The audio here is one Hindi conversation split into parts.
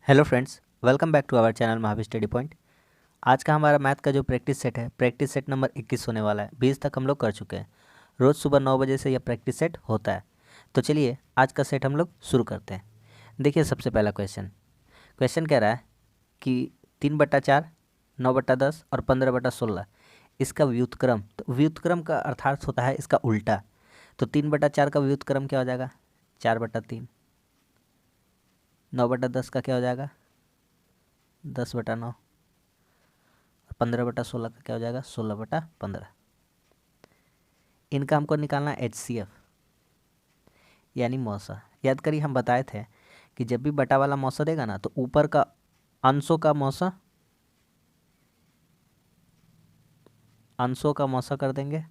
Hello friends, welcome back to our channel Mahavir study point. आज का हमारा मैथ का जो प्रैक्टिस सेट है, प्रैक्टिस सेट नंबर 21 होने वाला है। 20 तक हम लोग कर चुके हैं। रोज़ सुबह 9 बजे से यह प्रैक्टिस सेट होता है। तो चलिए आज का सेट हम लोग शुरू करते हैं। देखिए सबसे पहला क्वेश्चन क्वेश्चन कह रहा है कि 3/4, 9/10 और 15/16 इसका व्युत्क्रम। तो व्युत्क्रम का अर्थात होता है इसका उल्टा। तो 3/4 का व्युत्क्रम क्या हो जाएगा? 4/3। 9/10 का क्या हो जाएगा? 10/9। 15/16 का क्या हो जाएगा? 16/15। इनका हमको निकालना है HCF यानी मौसा। याद करिए हम बताए थे कि जब भी बटा वाला मौसा देगा ना तो ऊपर का अंशों का मौसा कर देंगे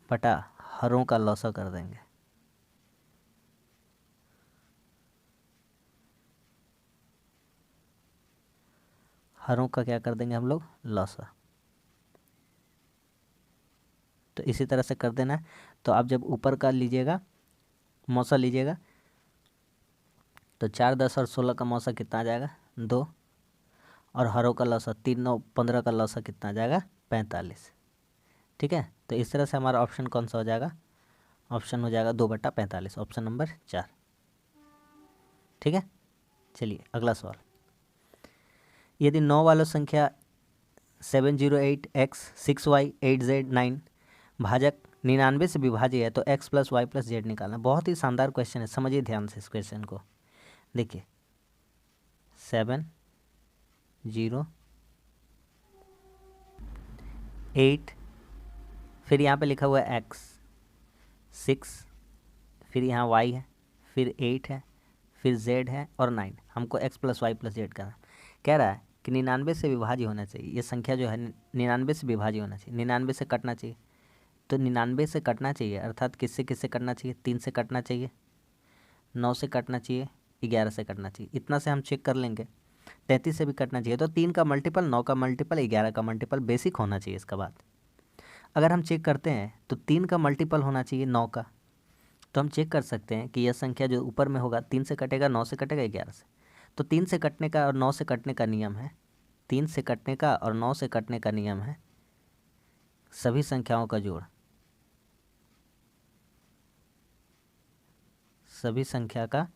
बटा हरों का लौसा कर देंगे। हरों का क्या कर देंगे हम लोग? लौसा। तो इसी तरह से कर देना है। तो आप जब ऊपर का लीजिएगा मौसा लीजिएगा तो 4, 10 और 16 का मौसा कितना आ जाएगा? 2। और हरों का लौसा 3, 9, 15 का लौसा कितना आ जाएगा? 45। ठीक है, तो इस तरह से हमारा ऑप्शन कौन सा हो जाएगा? ऑप्शन हो जाएगा 2/45, ऑप्शन नंबर 4। ठीक है, चलिए अगला सवाल। यदि 9 वाला संख्या 708x6y8z9 भाजक 99 से विभाज्य है तो x + y + z निकालना। बहुत ही शानदार क्वेश्चन है, समझिए ध्यान से इस क्वेश्चन को। देखिए 708, फिर यहाँ पे लिखा हुआ है x, 6, फिर यहाँ y है, फिर 8 है, फिर z है और 9। हमको x + y + z करना। कह रहा है कि 99 से विभाज्य होना चाहिए। ये संख्या जो है 99 से विभाज्य होना चाहिए, 99 से कटना चाहिए। तो 99 से कटना चाहिए अर्थात किससे किससे कटना चाहिए? 3 से कटना चाहिए, 9 से कटना चाहिए, 11 से कटना चाहिए। इतना से हम चेक कर लेंगे। 33 से भी कटना चाहिए। तो 3 का मल्टीपल, 9 का मल्टीपल, 11 का मल्टीपल बेसिक होना चाहिए इसका बाद। अगर हम चेक करते हैं तो 3 का मल्टीपल होना चाहिए 9 का। तो हम चेक कर सकते हैं कि यह संख्या जो ऊपर में होगा 3 से कटेगा, 9 से कटेगा, 11 से। तो 3 से कटने का और 9 से कटने का नियम है। 3 से कटने का और 9 से कटने का नियम है सभी संख्याओं का जोड़। सभी संख्या का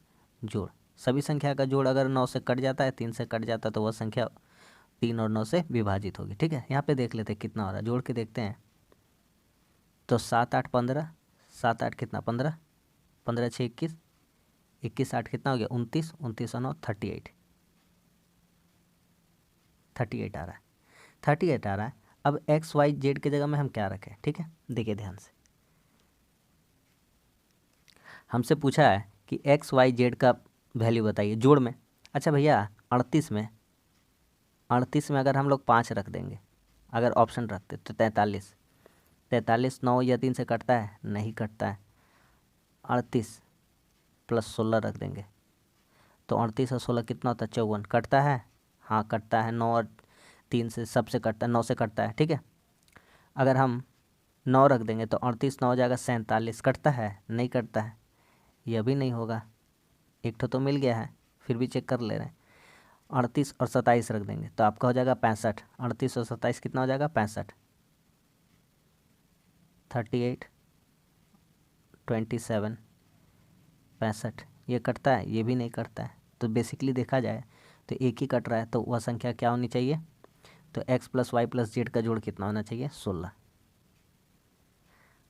जोड़। सभी संख्या का जोड़ अगर 9 से कट जाता है, 3 से कट जाता है तो वह संख्या 3 और 9 से विभाजित होगी। ठीक है, यहाँ पे देख लेते हैं कितना हो रहा है, जोड़ के देखते हैं। तो 7, 8, 15, 7, 8 कितना? 15, 15, 6, 21, 21, 8 कितना हो गया? 29, 29 और 9 38, 38 आ रहा है। 38 आ रहा है। अब एक्स वाई जेड की जगह में हम क्या रखें? ठीक है, देखिए ध्यान से। हमसे पूछा है कि एक्स वाई जेड का वैल्यू बताइए जोड़ में। अच्छा भैया 38 में अगर हम लोग 5 रख देंगे, अगर ऑप्शन रखते तो 43। 43 9 या 3 से कटता है? नहीं कटता है। 38 + 16 रख देंगे तो 38 और 16 कितना होता है? 54। कटता है? हाँ कटता है। 9 और 3 से सबसे कटता है, 9 से कटता है। ठीक है, अगर हम 9 रख देंगे तो 38 9 हो जाएगा 47। कटता है? नहीं कटता है, यह भी नहीं होगा। एक तो मिल गया है, फिर भी चेक कर ले रहे हैं। 38 और 27 रख देंगे तो आपका हो जाएगा 65। 38 और 27 कितना हो जाएगा? 65। 38, 27, 65। ये कटता है? ये भी नहीं कटता है। तो बेसिकली देखा जाए तो एक ही कट रहा है, तो वह संख्या क्या होनी चाहिए? तो x + y + z का जोड़ कितना होना चाहिए? 16।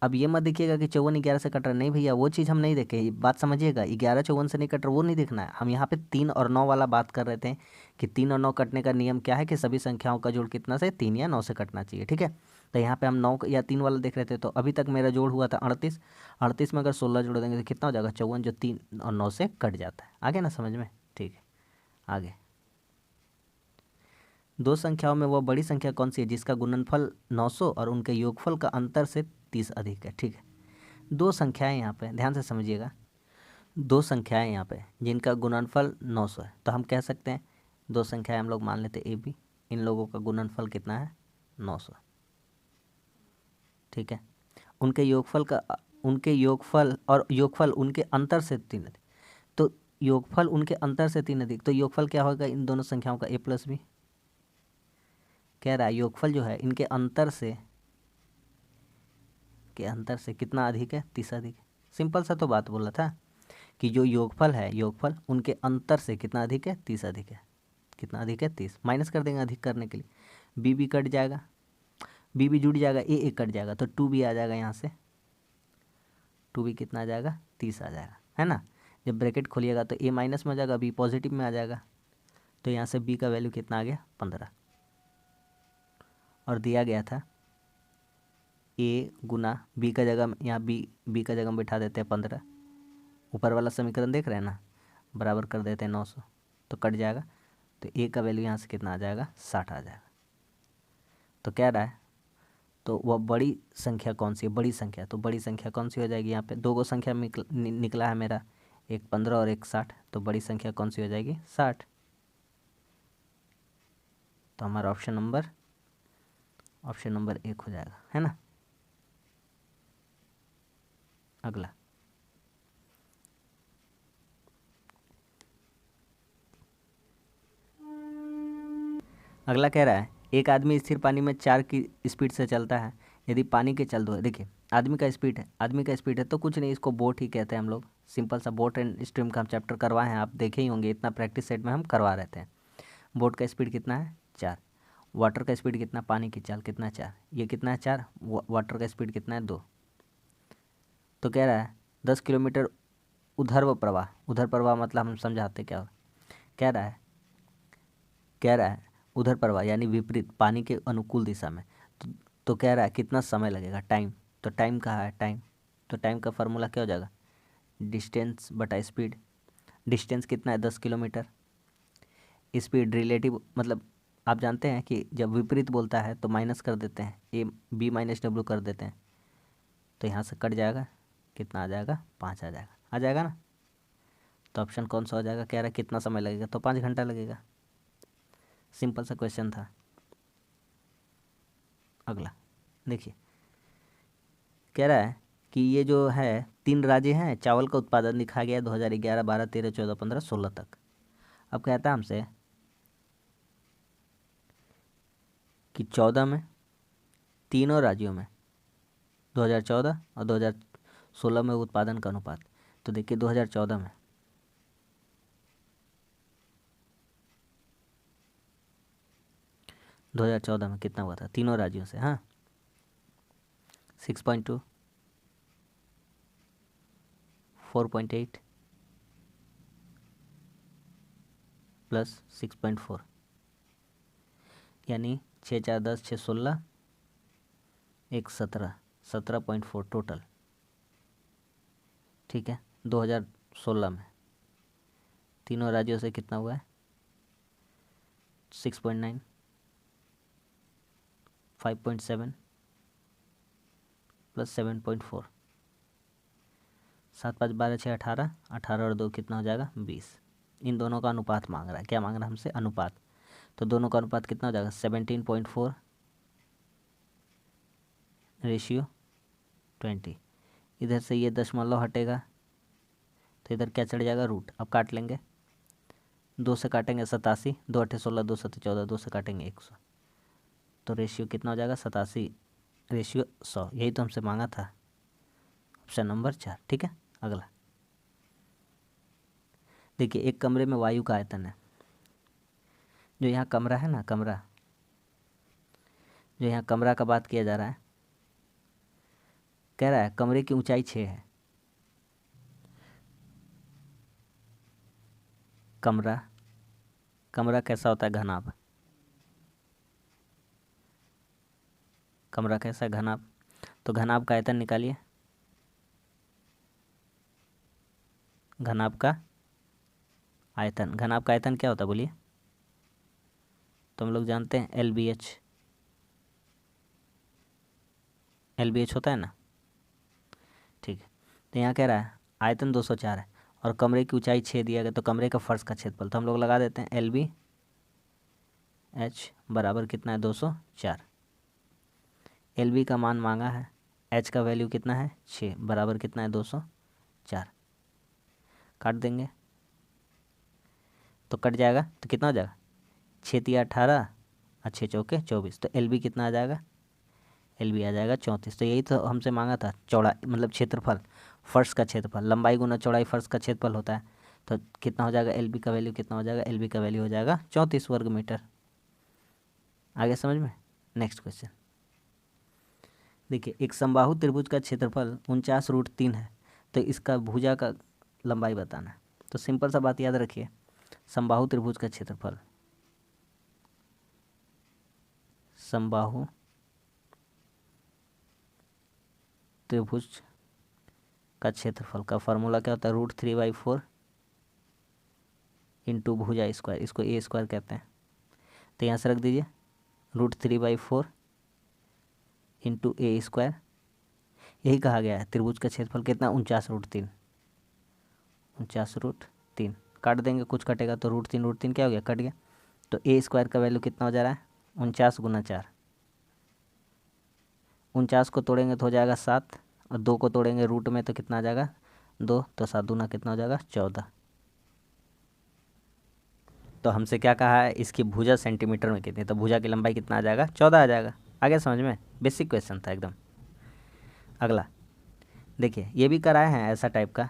अब ये मत देखिएगा कि 54 11 से कट रहा है, नहीं भैया वो चीज़ हम नहीं देखे। ये बात समझिएगा, 11 54 से नहीं कट रहा, वो नहीं देखना है। हम यहाँ पे 3 और 9 वाला बात कर रहे थे कि 3 और 9 कटने का नियम क्या है कि सभी संख्याओं का जोड़ कितना से? 3 या 9 से कटना चाहिए। ठीक है, तो यहाँ पे हम 9 या 3 वाला देख रहे थे। तो अभी तक मेरा जोड़ हुआ था 38। 38 में अगर 16 जोड़ देंगे तो कितना हो जाएगा? 54, जो 3 और 9 से कट जाता है। आगे ना समझ में? ठीक है, आगे। दो संख्याओं में वह बड़ी संख्या कौन सी है जिसका गुणनफल 900 और उनके योगफल का अंतर से 30 अधिक है? ठीक है, दो संख्याएं यहाँ पे ध्यान से समझिएगा। दो संख्याएं यहाँ पे जिनका गुणनफल 900 है, तो हम कह सकते हैं दो संख्याएं हम लोग मान लेते हैं AB। इन लोगों का गुणनफल कितना है? 900। ठीक है, उनके योगफल और योगफल उनके अंतर से 3 अधिक। तो योगफल उनके अंतर से 3 अधिक, तो योगफल क्या होगा इन दोनों संख्याओं का, a प्लस बी। कह रहा है योगफल जो है इनके अंतर से कितना अधिक है, 30 अधिक। सिंपल सा तो बात बोला था कि जो योगफल है, योगफल उनके अंतर से कितना अधिक है, 30 अधिक है। कितना अधिक है, 30। माइनस कर देंगे अधिक करने के लिए, बी भी कट जाएगा, बी भी जुड़ जाएगा, ए कट जाएगा, तो 2 भी आ जाएगा यहाँ से, 2 भी कितना आ जाएगा, 30 आ जाएगा, है ना। जब ब्रैकेट खोलिएगा तो ए माइनस में आ जाएगा, बी पॉजिटिव में आ जाएगा, तो यहाँ से बी का वैल्यू कितना आ गया, 15। और दिया गया था ए गुना बी का जगह, यहाँ बी का जगह में बैठा देते हैं 15। ऊपर वाला समीकरण देख रहे हैं ना, बराबर कर देते हैं 900, तो कट जाएगा, तो ए का वैल्यू यहाँ से कितना आ जाएगा, 60 आ जाएगा। तो क्या रहा है, तो वह बड़ी संख्या कौन सी है, बड़ी संख्या, तो बड़ी संख्या कौन सी हो जाएगी, यहाँ पे 2 गो संख्या निकला है मेरा, एक 15 और एक 60, तो बड़ी संख्या कौन सी हो जाएगी, 60। तो हमारा ऑप्शन नंबर 1 हो जाएगा, है ना। अगला कह रहा है एक आदमी स्थिर पानी में 4 की स्पीड से चलता है, यदि पानी के चल दो, देखिए आदमी का स्पीड है तो कुछ नहीं, इसको बोट ही कहते हैं हम लोग। सिंपल सा बोट एंड स्ट्रीम का हम चैप्टर करवाए हैं, आप देखे ही होंगे, इतना प्रैक्टिस सेट में हम करवा रहते हैं। बोट का स्पीड कितना है, 4। वाटर का स्पीड कितना, पानी की चाल कितना, 4। ये कितना है, 4। वाटर का स्पीड कितना है, 2। तो कह रहा है 10 किलोमीटर उधर्व प्रवाह मतलब हम समझाते क्या हो। कह रहा है उधर प्रवाह यानी विपरीत, पानी के अनुकूल दिशा में। तो कह रहा है कितना समय लगेगा, टाइम। तो टाइम कहाँ है, टाइम, तो टाइम का फार्मूला क्या हो जाएगा, डिस्टेंस बटा स्पीड। डिस्टेंस कितना है, 10 किलोमीटर। स्पीड रिलेटिव मतलब आप जानते हैं कि जब विपरीत बोलता है तो माइनस कर देते हैं, ए बी माइनस डब्ल्यू कर देते हैं, तो यहाँ से कट जाएगा, कितना आ जाएगा, 5 आ जाएगा ना। तो ऑप्शन कौन सा हो जाएगा, कह रहा है कितना समय लगेगा, तो 5 घंटा लगेगा। सिंपल सा क्वेश्चन था। अगला देखिए, कह रहा है कि ये जो है 3 राज्य हैं, चावल का उत्पादन दिखा गया है 2011, 12, 13, 14, 15, 16 तक। अब कहता है हमसे कि 14 में तीनों राज्यों में 2014 और 2016 में उत्पादन का अनुपात। तो देखिए 2014 में कितना हुआ था तीनों राज्यों से, हाँ 6.2, 4.8 प्लस 6.4, यानी 6 4 10 6 16 1 17, 17.4 टोटल। ठीक है, 2016 में तीनों राज्यों से कितना हुआ है, 6.9, 5.7 प्लस 7.4, 7 5 12 6 18, 18 और 2 कितना हो जाएगा, 20। इन दोनों का अनुपात मांग रहा है, क्या मांग रहा है हमसे, अनुपात। तो दोनों का अनुपात कितना हो जाएगा, 17.4 रेशियो 20। इधर से ये दशमलव हटेगा तो इधर क्या चढ़ जाएगा, रूट। अब काट लेंगे, 2 से काटेंगे 87, 2 8 16, 2 7 14, 2 से काटेंगे 100, तो रेशियो कितना हो जाएगा, 87 रेशियो 100। यही तो हमसे मांगा था, ऑप्शन नंबर 4। ठीक है, अगला देखिए, एक कमरे में वायु का आयतन है, जो यहाँ कमरा है ना, जो यहाँ कमरा का बात किया जा रहा है, कह रहा है कमरे की ऊंचाई 6 है। कमरा कैसा होता है, घनाभ। कमरा कैसा है, घनाभ। तो घनाभ का आयतन निकालिए, घनाभ का आयतन क्या होता है बोलिए। तो हम लोग जानते हैं LBH होता है ना। ठीक है, तो यहाँ कह रहा है आयतन 204 है और कमरे की ऊंचाई 6 दिया गया, तो कमरे का फर्श का क्षेत्रफल, तो हम लोग लगा देते हैं LBH बराबर कितना है, 204। LB का मान मांगा है, H का वैल्यू कितना है, 6 बराबर कितना है, 204। काट देंगे, तो कट जाएगा, तो कितना हो जाएगा 6×18 और 6×4 24, तो एल बी कितना आ जाएगा, एल बी आ जाएगा 34। तो यही तो हमसे मांगा था, चौड़ा मतलब क्षेत्रफल, फर्श का क्षेत्रफल, लंबाई गुना चौड़ाई फर्श का क्षेत्रफल होता है। तो कितना हो जाएगा, एल बी का वैल्यू कितना हो जाएगा, एल बी का वैल्यू हो जाएगा 34 वर्ग मीटर। आगे समझ में। नेक्स्ट क्वेश्चन देखिए, एक समबाहु त्रिभुज का क्षेत्रफल 49√3 है, तो इसका भुजा का लंबाई बताना है। तो सिंपल सा बात याद रखिए, समबाहु त्रिभुज का क्षेत्रफल, समबाहु त्रिभुज का क्षेत्रफल का फॉर्मूला क्या होता है, √3/4 इंटू भुजा स्क्वायर, इसको ए स्क्वायर कहते हैं। तो यहाँ से रख दीजिए √3/4 इंटू ए स्क्वायर। यही कहा गया है त्रिभुज का क्षेत्रफल कितना, 49√3, 49√3। काट देंगे, कुछ कटेगा तो √3 क्या हो गया, कट गया। तो ए स्क्वायर का वैल्यू कितना हो जा रहा है, 49×4। 49 को तोड़ेंगे तो हो जाएगा 7, और 2 को तोड़ेंगे रूट में तो कितना आ जाएगा 2, तो 7 दूना कितना हो जाएगा 14। तो हमसे क्या कहा है, इसकी भुजा सेंटीमीटर में कितनी, तो भुजा की लंबाई कितना आ जाएगा 14 आ जाएगा। आगे समझ में, बेसिक क्वेश्चन था एकदम। अगला देखिए, ये भी कराए हैं ऐसा टाइप का,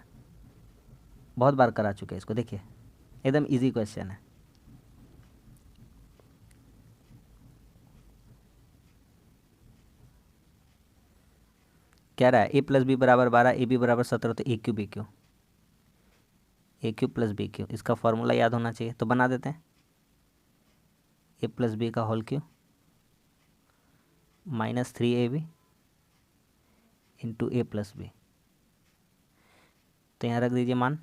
बहुत बार करा चुके हैं इसको। देखिए एकदम इजी क्वेश्चन है। कह रहा है ए प्लस बी बराबर 12, ए बी बराबर 17, तो ए क्यूब प्लस बी क्यू, इसका फॉर्मूला याद होना चाहिए, तो बना देते हैं। ए प्लस बी का होल क्यू -3ab इंटू ए प्लस बी। तो यहाँ रख दीजिए मान,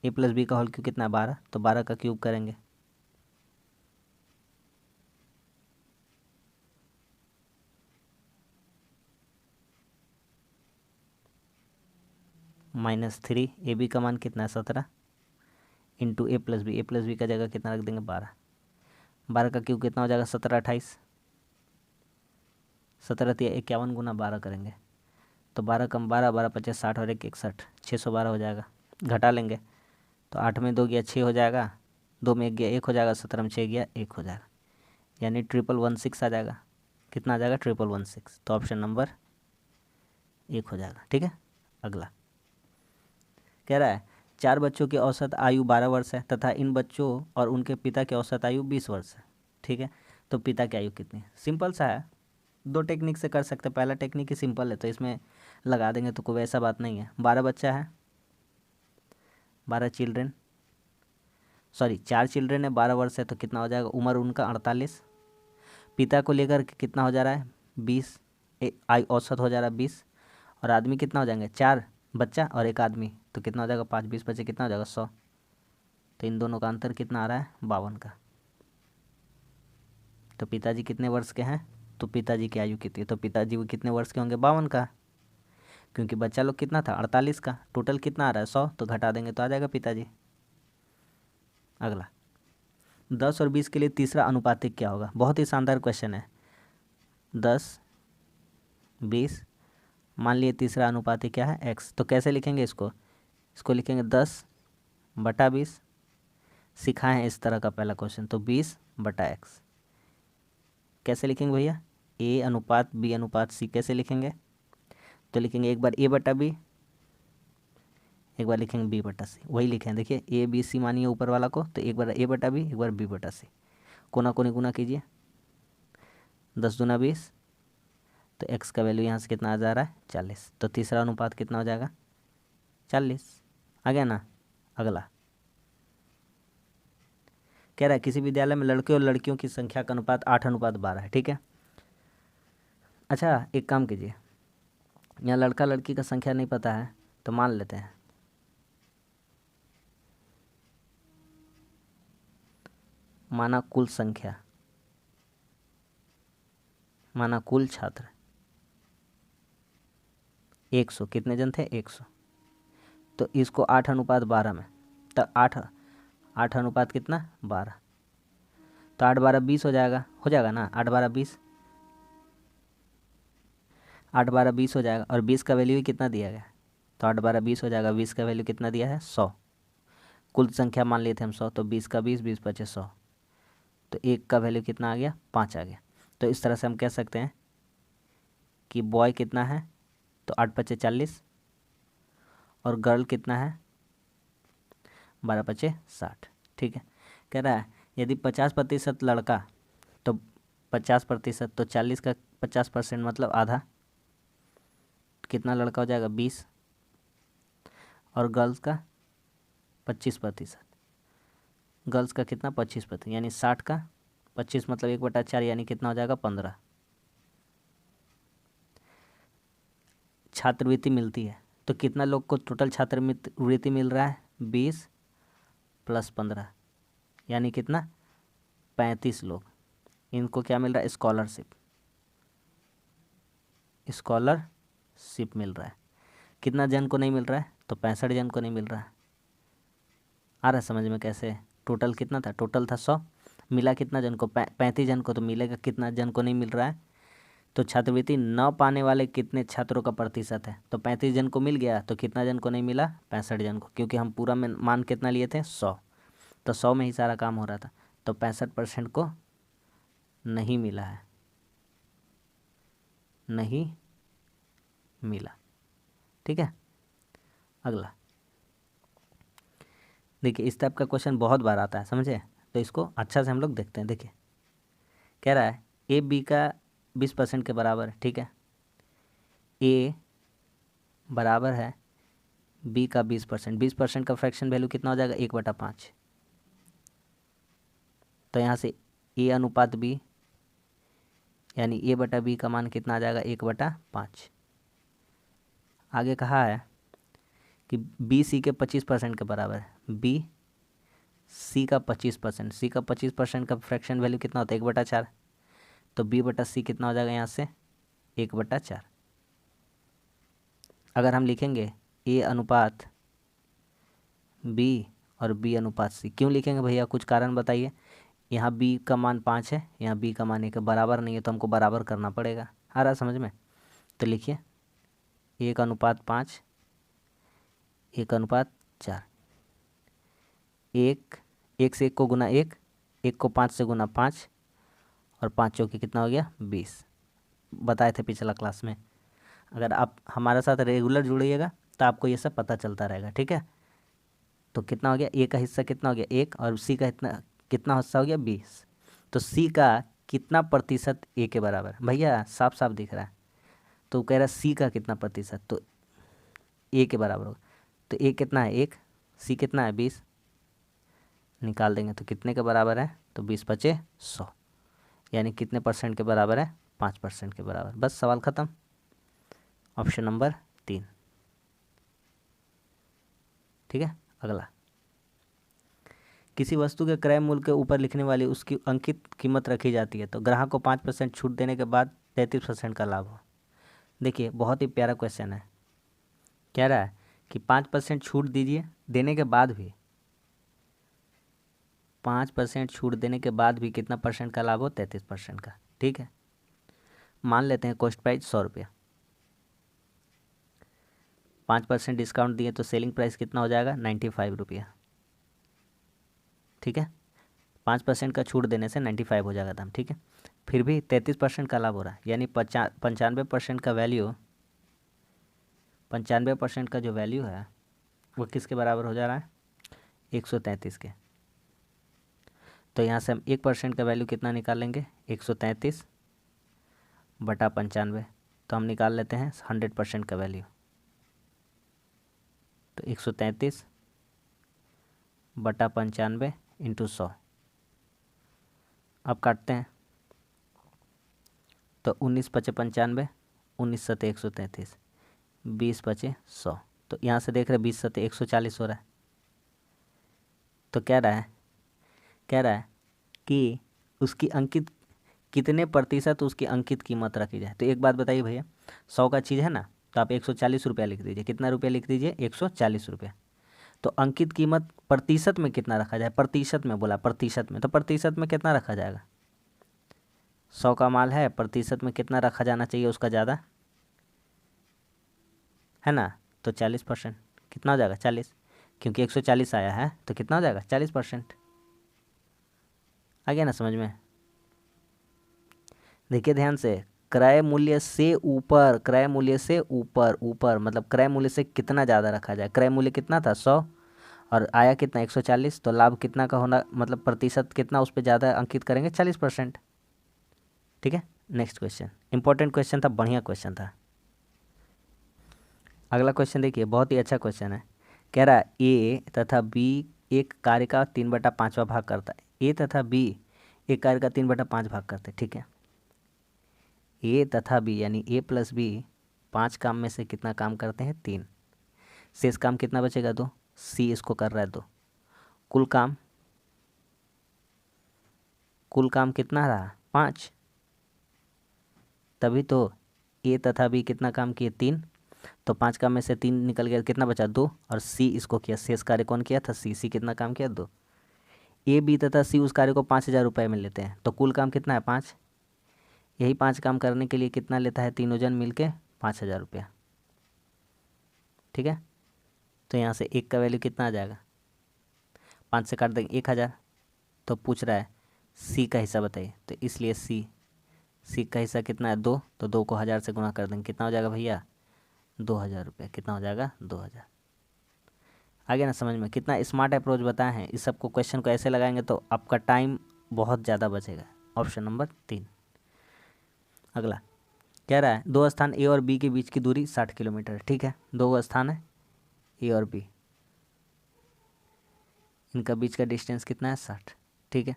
ए प्लस बी का होल क्यू कितना है 12, तो 12 का क्यूब करेंगे -3, ए बी का मान कितना है 17 इंटू ए प्लस बी का जगह कितना रख देंगे 12। 12 का क्यूब कितना हो जाएगा 17 28, 17 या 51 गुना 12 करेंगे तो 12 कम 12, 12 × 50 60 और 1 61, 612 हो जाएगा। घटा लेंगे तो 8 में 2 गया 6 हो जाएगा, 2 में 1 गया 1 हो जाएगा, 17 में 6 गया 1 हो जाएगा, यानी 1116 आ जाएगा। कितना आ जाएगा 1116, तो ऑप्शन नंबर 1 हो जाएगा। ठीक है। अगला कह रहा है 4 बच्चों की औसत आयु 12 वर्ष है तथा इन बच्चों और उनके पिता की औसत आयु 20 वर्ष है। ठीक है, तो पिता की आयु कितनी है, सिंपल सा है, 2 टेक्निक से कर सकते हैं। पहला टेक्निक ही सिंपल है, तो इसमें लगा देंगे तो कोई ऐसा बात नहीं है। 12 बच्चा है, 12 चिल्ड्रेन, सॉरी 4 चिल्ड्रेन है, 12 वर्ष है, तो कितना हो जाएगा, उम्र उनका 48। पिता को लेकर के कितना हो जा रहा है 20, आयु औसत हो जा रहा है 20, और आदमी कितना हो जाएंगे 4 बच्चा और 1 आदमी, तो कितना हो जाएगा 5 20 बच्चे कितना हो जाएगा 100। तो इन दोनों का अंतर कितना आ रहा है 52 का। तो पिताजी कितने वर्ष के हैं, तो पिताजी की आयु कितनी है, तो पिताजी वो कितने वर्ष के होंगे 52 का, क्योंकि बच्चा लोग कितना था 48 का, टोटल कितना आ रहा है 100, तो घटा देंगे तो आ जाएगा पिताजी। अगला 10 और 20 के लिए तीसरा अनुपातिक क्या होगा, बहुत ही शानदार क्वेश्चन है। 10 20, मान लिए तीसरा अनुपातिक क्या है x, तो कैसे लिखेंगे इसको लिखेंगे 10/20। सिखाए हैं इस तरह का पहला क्वेश्चन, तो 20/x कैसे लिखेंगे भैया, a अनुपात b अनुपात c कैसे लिखेंगे, तो लिखेंगे एक बार a/b, एक बार लिखेंगे b/c, वही लिखें। देखिए a b c मानिए ऊपर वाला को, तो एक बार a/b, एक बार b/c, कोना कोनी गुना कीजिए, 10 दूना 20, तो x का वैल्यू यहाँ से कितना आ जा रहा है 40, तो तीसरा अनुपात कितना हो जाएगा 40। आ गया ना। अगला कह रहा है किसी विद्यालय में लड़के और लड़कियों की संख्या का अनुपात 8:12 है। ठीक है, अच्छा एक काम कीजिए, यहाँ लड़का लड़की का संख्या नहीं पता है, तो मान लेते हैं माना कुल संख्या, माना कुल छात्र 100, कितने जन थे 100, तो इसको 8:12 में, तो 8 अनुपात कितना 12, तो 8 12 20 हो जाएगा ना, 8 12 20, 8 12 20 हो जाएगा, और 20 का वैल्यू कितना दिया गया, तो 8 12 20 हो जाएगा, 20 का वैल्यू कितना दिया है 100, कुल संख्या मान लिए थे हम 100, तो 20 का 20, 20 पचे 100, तो 1 का वैल्यू कितना आ गया, 5 आ गया। तो इस तरह से हम कह सकते हैं कि बॉय कितना है, तो 8 पचे 40, और गर्ल कितना है, 12 पचे 60। ठीक है, कह रहा है यदि 50% लड़का, तो 50%, तो 40 का 50% मतलब आधा, कितना लड़का हो जाएगा, 20, और गर्ल्स का 25%, गर्ल्स का कितना, 25%, यानी 60 का 25 मतलब 1/4, यानी कितना हो जाएगा, 15। छात्रवृत्ति मिलती है, तो कितना लोग को टोटल छात्रवृत्ति मिल रहा है, 20 + 15, यानी कितना, 35 लोग। इनको क्या मिल रहा है, स्कॉलरशिप मिल रहा है। कितना जन को नहीं मिल रहा है, तो 65 जन को नहीं मिल रहा है। आ रहा है समझ में कैसे, टोटल कितना था, टोटल था 100, मिला कितना जन को, 35 जन को, तो मिलेगा कितना जन को नहीं मिल रहा है। तो छात्रवृत्ति न पाने वाले कितने छात्रों का प्रतिशत है, तो 35 जन को मिल गया, तो कितना जन को नहीं मिला, 65 जन को, क्योंकि हम पूरा में मान कितना लिए थे, 100, तो 100 में ही सारा काम हो रहा था, तो 65% को नहीं मिला है, नहीं मिला। ठीक है, अगला देखिए, इस टाइप का क्वेश्चन बहुत बार आता है, समझे, तो इसको अच्छा से हम लोग देखते हैं। देखिए, कह रहा है ए बी का 20% के बराबर है। ठीक है, ए बराबर है बी का 20%, 20% का फ्रैक्शन वैल्यू कितना हो जाएगा, 1/5। तो यहाँ से ए अनुपात बी, यानी A/B का मान कितना आ जाएगा, 1/5। आगे कहा है कि बी सी के 25% के बराबर है, बी सी का 25%, सी का 25% का फ्रैक्शन वैल्यू कितना होता है, 1/4, तो B/C कितना हो जाएगा यहाँ से, 1/4। अगर हम लिखेंगे A अनुपात B और B अनुपात C, क्यों लिखेंगे भैया, कुछ कारण बताइए। यहाँ B का मान 5 है, यहाँ B का मान 1 है, बराबर नहीं है, तो हमको बराबर करना पड़ेगा। आ रहा समझ में, तो लिखिए 1/5, 1/4, 1 से 1 को गुना 1, 1 को 5 से गुना 5, और 5 चौके कितना हो गया, 20। बताए थे पिछला क्लास में। अगर आप हमारे साथ रेगुलर जुड़िएगा तो आपको ये सब पता चलता रहेगा। ठीक है, तो कितना हो गया, ए का हिस्सा कितना हो गया, 1, और सी का कितना कितना हिस्सा हो गया, 20। तो सी का कितना प्रतिशत ए के बराबर, भैया साफ साफ दिख रहा है, तो कह रहा है सी का कितना प्रतिशत, तो ए के बराबर होगा। तो ए कितना है, 1, सी कितना है, 20, निकाल देंगे तो कितने के बराबर है, तो 20 × 100, यानी कितने % के बराबर है, 5% के बराबर। बस सवाल ख़त्म, ऑप्शन नंबर 3। ठीक है, अगला, किसी वस्तु के क्रय मूल्य के ऊपर लिखने वाली उसकी अंकित कीमत रखी जाती है, तो ग्राहक को 5% छूट देने के बाद 33% का लाभ हो। देखिए, बहुत ही प्यारा क्वेश्चन है। कह रहा है कि 5% छूट दीजिए, देने के बाद भी 5% छूट देने के बाद भी कितना % का लाभ हो, 33% का। ठीक है, मान लेते हैं कॉस्ट प्राइस 100 रुपया, 5% डिस्काउंट दिए तो सेलिंग प्राइस कितना हो जाएगा, 95 रुपया। ठीक है, 5% का छूट देने से 95 हो जाएगा दाम। ठीक है, फिर भी 33% का लाभ हो रहा है, यानी 95% का वैल्यू, 95% का जो वैल्यू है वो किसके बराबर हो जा रहा है, 133 के। तो यहाँ से हम 1% का वैल्यू कितना निकाल लेंगे, 133/95, तो हम निकाल लेते हैं 100% का वैल्यू, तो 133/95 × 100। अब काटते हैं, तो 19 × 5 = 95, 19 × 7 = 133, 20 × 5 = 100। तो यहाँ से देख रहे 20 × 7 = 140 हो रहा है। तो कह रहा है कि उसकी अंकित कितने प्रतिशत उसकी अंकित कीमत रखी जाए। तो एक बात बताइए भैया, 100 का चीज़ है ना, तो आप 140 रुपया लिख दीजिए। कितना रुपया लिख दीजिए, 140 रुपया। तो अंकित कीमत प्रतिशत में कितना रखा जाए, प्रतिशत में बोला, प्रतिशत में, तो प्रतिशत में कितना रखा जाएगा, 100 का माल है, प्रतिशत में कितना रखा जाना चाहिए उसका ज़्यादा, है ना, तो 40%। कितना हो जाएगा, 40। क्योंकि 140 आया है तो कितना हो जाएगा 40%। आ गया ना समझ में। देखिए ध्यान से, क्रय मूल्य से ऊपर, क्रय मूल्य से ऊपर, ऊपर मतलब क्रय मूल्य से कितना ज़्यादा रखा जाए। क्रय मूल्य कितना था 100 और आया कितना 140, तो लाभ कितना का होना, मतलब प्रतिशत कितना उस पर ज़्यादा अंकित करेंगे 40%। ठीक है। नेक्स्ट क्वेश्चन इंपॉर्टेंट क्वेश्चन था, बढ़िया क्वेश्चन था। अगला क्वेश्चन देखिए, बहुत ही अच्छा क्वेश्चन है। कह रहा है ए तथा बी एक कार्य का 3/5 भाग करता है। ए तथा बी एक कार्य का 3/5 भाग करते हैं। ठीक है। ए तथा बी यानी ए प्लस बी 5 काम में से कितना काम करते हैं 3। शेष काम कितना बचेगा 2। सी इसको कर रहा है 2। कुल काम कितना रहा 5। तभी तो ए तथा बी कितना काम किए 3, तो 5 काम में से 3 निकल गया, कितना बचा 2। और सी इसको किया, शेष कार्य कौन किया था सी कितना काम किया 2। ए बी तथा सी उस कार्य को 5,000 रुपये में लेते हैं, तो कुल काम कितना है 5। यही 5 काम करने के लिए कितना लेता है तीनों जन मिल के 5,000 रुपया। ठीक है। तो यहाँ से एक का वैल्यू कितना आ जाएगा, 5 से काट देंगे 1,000। तो पूछ रहा है सी का हिस्सा बताइए, तो इसलिए सी का हिस्सा कितना है 2, तो 2 को 1,000 से गुणा कर देंगे, कितना हो जाएगा भैया 2,000 रुपये। कितना हो जाएगा 2,000। आ गया ना समझ में। कितना स्मार्ट अप्रोच बताए हैं। इस सबको क्वेश्चन को ऐसे लगाएंगे तो आपका टाइम बहुत ज़्यादा बचेगा। Option number 3। अगला कह रहा है दो स्थान ए और बी के बीच की दूरी 60 किलोमीटर है। ठीक है। दो स्थान है ए और बी, इनका बीच का डिस्टेंस कितना है 60। ठीक है।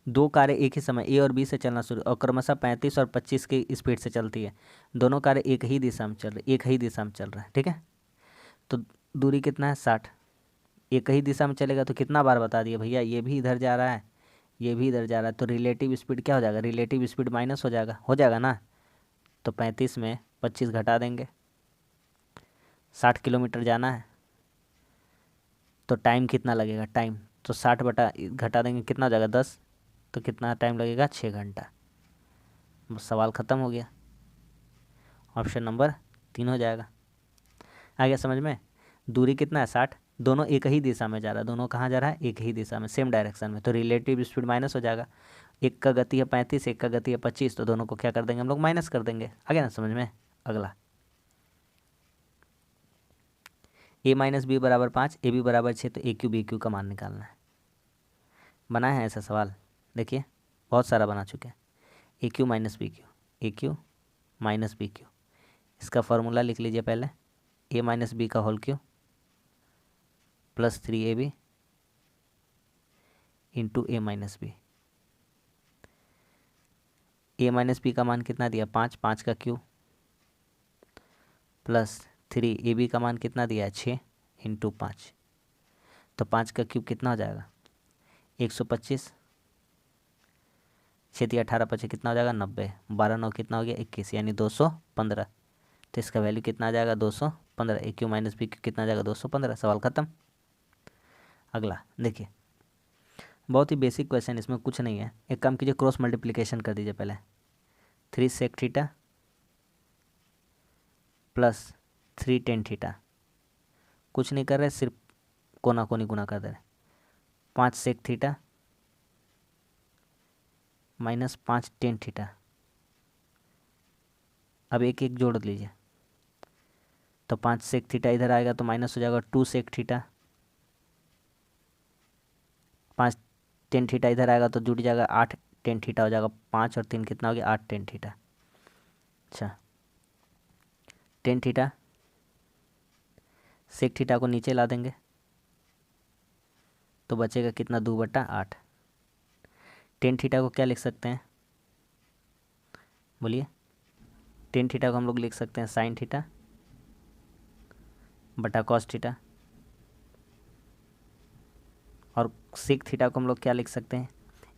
दो कारें एक ही समय ए और बी से चलना शुरू और क्रमशः 35 और 25 की स्पीड से चलती है। दोनों कारें एक ही दिशा में चल रही, एक ही दिशा में चल रहा है। ठीक है। तो दूरी कितना है 60। एक ही दिशा में चलेगा तो कितना बार बता दिए भैया, ये भी इधर जा रहा है, ये भी इधर जा रहा है, तो रिलेटिव स्पीड क्या हो जाएगा, रिलेटिव स्पीड माइनस हो जाएगा ना। तो 35 में 25 घटा देंगे, 60 किलोमीटर जाना है तो टाइम कितना लगेगा, टाइम तो 60 बटा घटा देंगे कितना हो जाएगा 10, तो कितना टाइम लगेगा 6 घंटा। बस सवाल ख़त्म हो गया। ऑप्शन नंबर 3 हो जाएगा। आ गया समझ में। दूरी कितना है 60, दोनों एक ही दिशा में जा रहा है, दोनों कहाँ जा रहा है एक ही दिशा में, सेम डायरेक्शन में, तो रिलेटिव स्पीड माइनस हो जाएगा। एक का गति है 35, एक का गति है 25, तो दोनों को क्या कर देंगे हम लोग माइनस कर देंगे। आ गया ना समझ में। अगला a माइनस बी बराबर 5, ए बी बराबर 6, तो ए क्यू बी क्यू का मान निकालना है। बना है ऐसा सवाल, देखिए बहुत सारा बना चुके हैं। A cube minus B cube, A cube minus B cube, इसका फॉर्मूला लिख लीजिए पहले, ए माइनस बी का whole cube plus 3ab into A minus B. A minus B का मान कितना दिया 5, 5 का क्यू प्लस 3 ए बी का मान कितना दिया है 6 इंटू 5, तो 5 का क्यूब कितना हो जाएगा 125, 6 × 18 = कितना हो जाएगा 90, 12 9 कितना हो गया 21 यानी 215। तो इसका वैल्यू कितना आ जाएगा 215। ए क्यू माइनस बी क्यू कितना आ जाएगा 215। सवाल ख़त्म। अगला देखिए, बहुत ही बेसिक क्वेश्चन, इसमें कुछ नहीं है। एक काम कीजिए, क्रॉस मल्टीप्लिकेशन कर दीजिए पहले। 3 sec theta plus 3 tan theta, कुछ नहीं कर रहे, सिर्फ कोना कोनी गुना कर दे रहे। 5 sec theta minus 5 tan theta. अब एक एक जोड़ लीजिए, तो 5 sec थीटा इधर आएगा तो माइनस हो जाएगा 2 sec थीटा, 5 tan थीटा इधर आएगा तो जुड़ जाएगा 8 tan थीटा हो जाएगा। 5 और 3 कितना हो गया 8 tan थीटा। अच्छा, tan थीटा sec थीटा को नीचे ला देंगे तो बचेगा कितना 2/8। tan थीटा को क्या लिख सकते हैं बोलिए। tan थीटा को हम लोग लिख सकते हैं sin थीटा बटा cos थीटा, और sec थीटा को हम लोग क्या लिख सकते हैं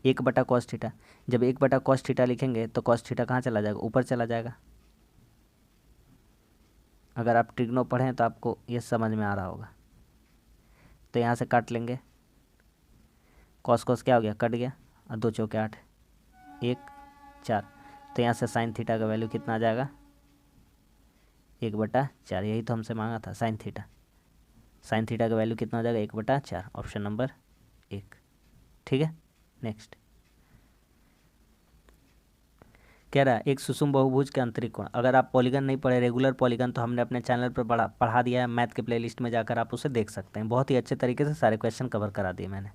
1/cos थीटा। जब 1/cos थीटा लिखेंगे तो cos थीटा कहाँ चला जाएगा, ऊपर चला जाएगा। अगर आप ट्रिग्नो पढ़ें तो आपको ये समझ में आ रहा होगा। तो यहाँ से काट लेंगे, cos क्या हो गया कट गया, और 2 चौके 8, 1 4, तो यहाँ से sin थीटा का वैल्यू कितना आ जाएगा 1/4। यही तो हमसे मांगा था sin थीटा। साइन थीटा का वैल्यू कितना हो जाएगा 1/4, ऑप्शन नंबर 1। ठीक है, नेक्स्ट कह रहा है एक सुषुम बहुभुज के आंतरिक कोण। अगर आप पॉलीगन नहीं पढ़े, रेगुलर पॉलीगन, तो हमने अपने चैनल पर पढ़ा दिया है, मैथ के प्लेलिस्ट में जाकर आप उसे देख सकते हैं। बहुत ही अच्छे तरीके से सारे क्वेश्चन कवर करा दिए मैंने।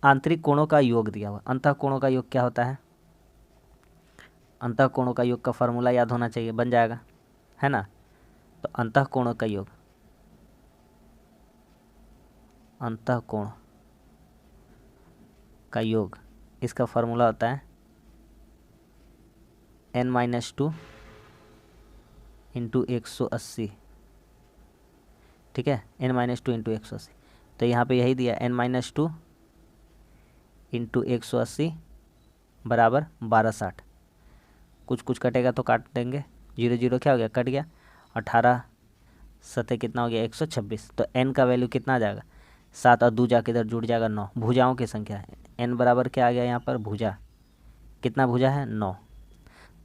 आंतरिक कोणों का योग दिया हुआ, अंतः कोणों का योग क्या होता है? अंतः कोणों का योग का फॉर्मूला याद होना चाहिए, बन जाएगा, है ना। तो अंतः कोणों का योग, अंतः कोण का योग, इसका फॉर्मूला होता है n-2 इंटू 180। ठीक है, n-2 इंटू 180। तो यहाँ पे यही दिया n-2 इंटू 180 बराबर 1260। कुछ कुछ कटेगा तो काट देंगे, 0 0 क्या हो गया, कट गया। 18 सतह कितना हो गया 126। तो n का वैल्यू कितना आ जाएगा 7 और 2 जाके इधर जुड़ जाएगा 9। भुजाओं की संख्या है, n बराबर क्या आ गया यहाँ पर, भुजा, कितना भुजा है 9।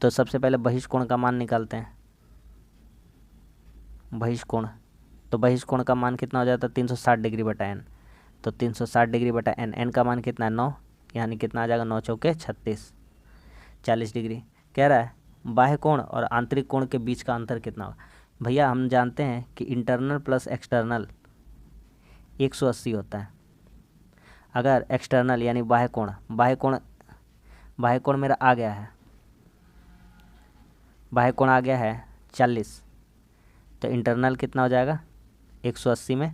तो सबसे पहले बहिष्कोण का मान निकालते हैं, बहिष्कोण। तो बहिष्कोण का मान कितना हो जाता है 360 डिग्री बटा n। तो 360 डिग्री बटा n, n का मान कितना है 9, यानी कितना आ जाएगा 9 चौके 36, 40 डिग्री। कह रहा है बाह्य कोण और आंतरिक कोण के बीच का अंतर कितना होगा। भैया हम जानते हैं कि इंटरनल प्लस एक्सटर्नल 180 होता है। अगर एक्सटर्नल यानी बाह्य कोण, बाह्य कोण मेरा आ गया है, बाह्य कोण आ गया है 40, तो इंटरनल कितना हो जाएगा 180 में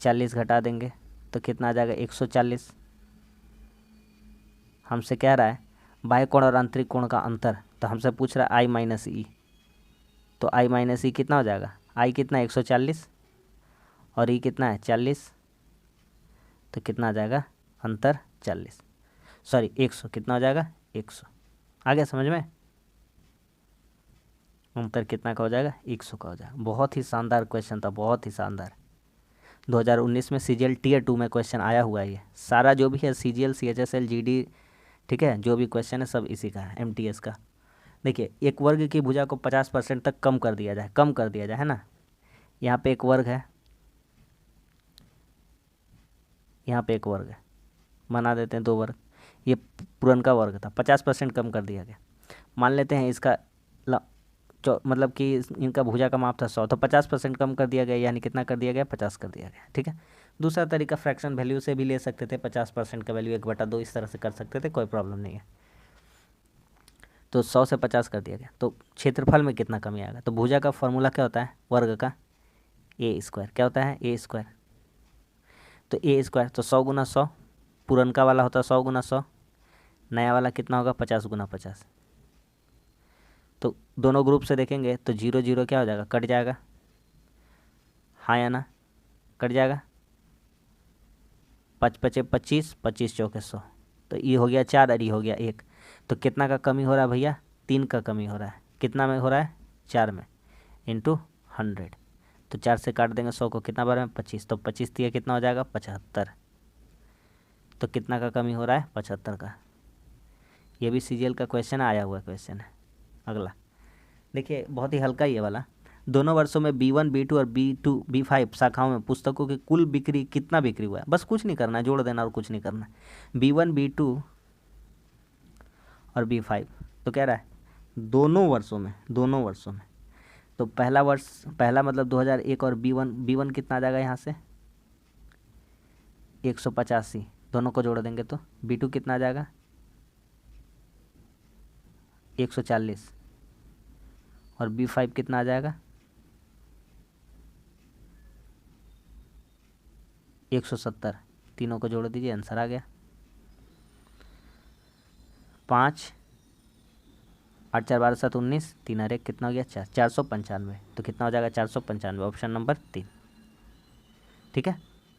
40 घटा देंगे तो कितना आ जाएगा 140। हमसे कह रहा है बाह्य कोण और आंतरिक कोण का अंतर, तो हमसे पूछ रहा है आई माइनस ई। तो आई माइनस ई कितना हो जाएगा, आई कितना 140 और ई कितना है 40, तो कितना आ जाएगा अंतर 40, सॉरी 100, कितना हो जाएगा 100। आ गया समझ में, अंतर कितना का हो जाएगा 100 का हो जाएगा। बहुत ही शानदार क्वेश्चन था, बहुत ही शानदार। 2019 में सीजीएल टीयर 2 में क्वेश्चन आया हुआ है। ये सारा जो भी है सीजीएल, सीएचएसएल, जीडी, ठीक है, जो भी क्वेश्चन है सब इसी का है, एमटीएस का। देखिए एक वर्ग की भुजा को 50% तक कम कर दिया जाए, कम कर दिया जाए, है ना। यहाँ पे एक वर्ग है, यहाँ पे एक वर्ग है, बना देते हैं 2 वर्ग। ये पुरनका वर्ग था, 50% कम कर दिया गया। मान लेते हैं इसका मतलब कि इनका भुजा का माप था 100, तो 50% कम कर दिया गया, यानी कितना कर दिया गया 50 कर दिया गया। ठीक है, दूसरा तरीका फ्रैक्शन वैल्यू से भी ले सकते थे, 50% का वैल्यू 1/2 इस तरह से कर सकते थे, कोई प्रॉब्लम नहीं है। तो 100 से 50 कर दिया गया, तो क्षेत्रफल में कितना कमी आएगा। तो भुजा का फॉर्मूला क्या होता है वर्ग का, ए स्क्वायर। क्या होता है ए स्क्वायर, तो ए स्क्वायर तो 100 गुना 100, पुरनका वाला होता है 100 गुना 100, नया वाला कितना होगा 50 गुना 50। तो दोनों ग्रुप से देखेंगे तो 0 0 क्या हो जाएगा, कट जाएगा, हाँ या ना, कट जाएगा। 5 5 25, 25 चौके 100, तो ये हो गया 4 और ये हो गया 1। तो कितना का कमी हो रहा है भैया, 3 का कमी हो रहा है। कितना में हो रहा है 4 में, इंटू 100। तो 4 से काट देंगे 100 को, कितना बार में 25, तो 25 दिया कितना हो जाएगा 75। तो कितना का कमी हो रहा है 75 का। ये भी सीजीएल का क्वेश्चन आया हुआ क्वेश्चन है। अगला देखिए बहुत ही हल्का ये वाला, दोनों वर्षों में B1 B2 और B2 B5 शाखाओं में पुस्तकों की कुल बिक्री कितना बिक्री हुआ है। बस कुछ नहीं करना है, जोड़ देना और कुछ नहीं करना है। B1 B2 और B5, तो कह रहा है दोनों वर्षों में, दोनों वर्षों में। तो पहला वर्ष, पहला मतलब 2001, और B1 कितना आ जाएगा यहाँ से 185, दोनों को जोड़ देंगे तो B2 कितना आ जाएगा 140, और B5 कितना आ जाएगा 170। तीनों को जोड़ दीजिए, आंसर आ गया 5 8 4 12 7 19, 3 और 1 कितना हो गया 4, 495। तो कितना हो जाएगा 495, ऑप्शन नंबर 3। ठीक है,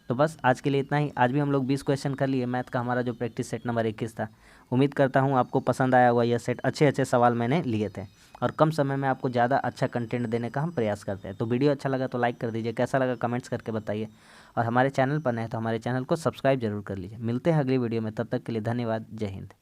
तो बस आज के लिए इतना ही। आज भी हम लोग 20 क्वेश्चन कर लिए। मैथ का हमारा जो प्रैक्टिस सेट नंबर 21 था। उम्मीद करता हूँ आपको पसंद आया हुआ यह सेट। अच्छे अच्छे सवाल मैंने लिए थे और कम समय में आपको ज़्यादा अच्छा कंटेंट देने का हम प्रयास करते हैं। तो वीडियो अच्छा लगा तो लाइक कर दीजिए, कैसा लगा कमेंट्स करके बताइए, और हमारे चैनल पर नए हैं तो हमारे चैनल को सब्सक्राइब जरूर कर लीजिए। मिलते हैं अगली वीडियो में, तब तक के लिए धन्यवाद। जय हिंद।